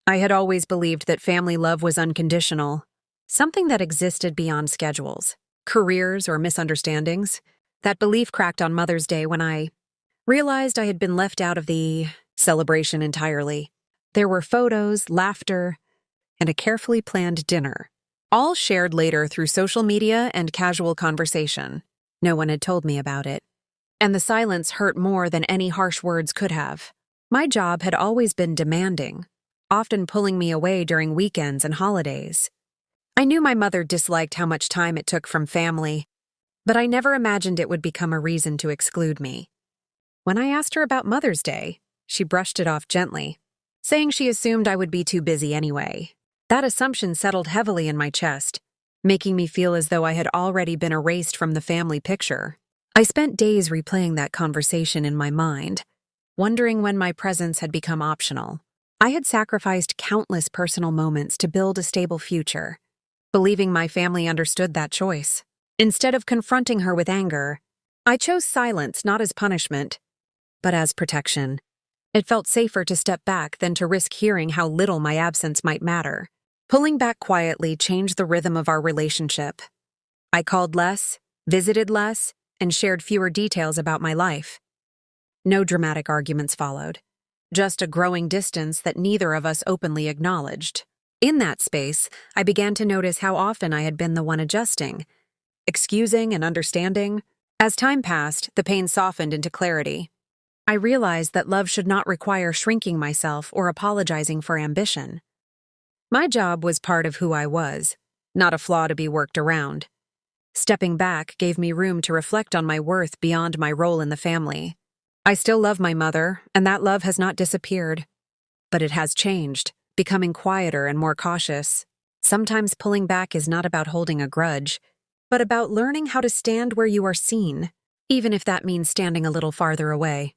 I had always believed that family love was unconditional, something that existed beyond schedules, careers, or misunderstandings. That belief cracked on Mother's Day when I realized I had been left out of the celebration entirely. There were photos, laughter, and a carefully planned dinner, all shared later through social media and casual conversation. No one had told me about it, and the silence hurt more than any harsh words could have. My job had always been demanding, often pulling me away during weekends and holidays. I knew my mother disliked how much time it took from family, but I never imagined it would become a reason to exclude me. When I asked her about Mother's Day, she brushed it off gently, saying she assumed I would be too busy anyway. That assumption settled heavily in my chest, making me feel as though I had already been erased from the family picture. I spent days replaying that conversation in my mind, wondering when my presence had become optional. I had sacrificed countless personal moments to build a stable future, believing my family understood that choice. Instead of confronting her with anger, I chose silence not as punishment, but as protection. It felt safer to step back than to risk hearing how little my absence might matter. Pulling back quietly changed the rhythm of our relationship. I called less, visited less, and shared fewer details about my life. No dramatic arguments followed, just a growing distance that neither of us openly acknowledged. In that space, I began to notice how often I had been the one adjusting, excusing and understanding. As time passed, the pain softened into clarity. I realized that love should not require shrinking myself or apologizing for ambition. My job was part of who I was, not a flaw to be worked around. Stepping back gave me room to reflect on my worth beyond my role in the family. I still love my mother, and that love has not disappeared. But it has changed, becoming quieter and more cautious. Sometimes pulling back is not about holding a grudge, but about learning how to stand where you are seen, even if that means standing a little farther away.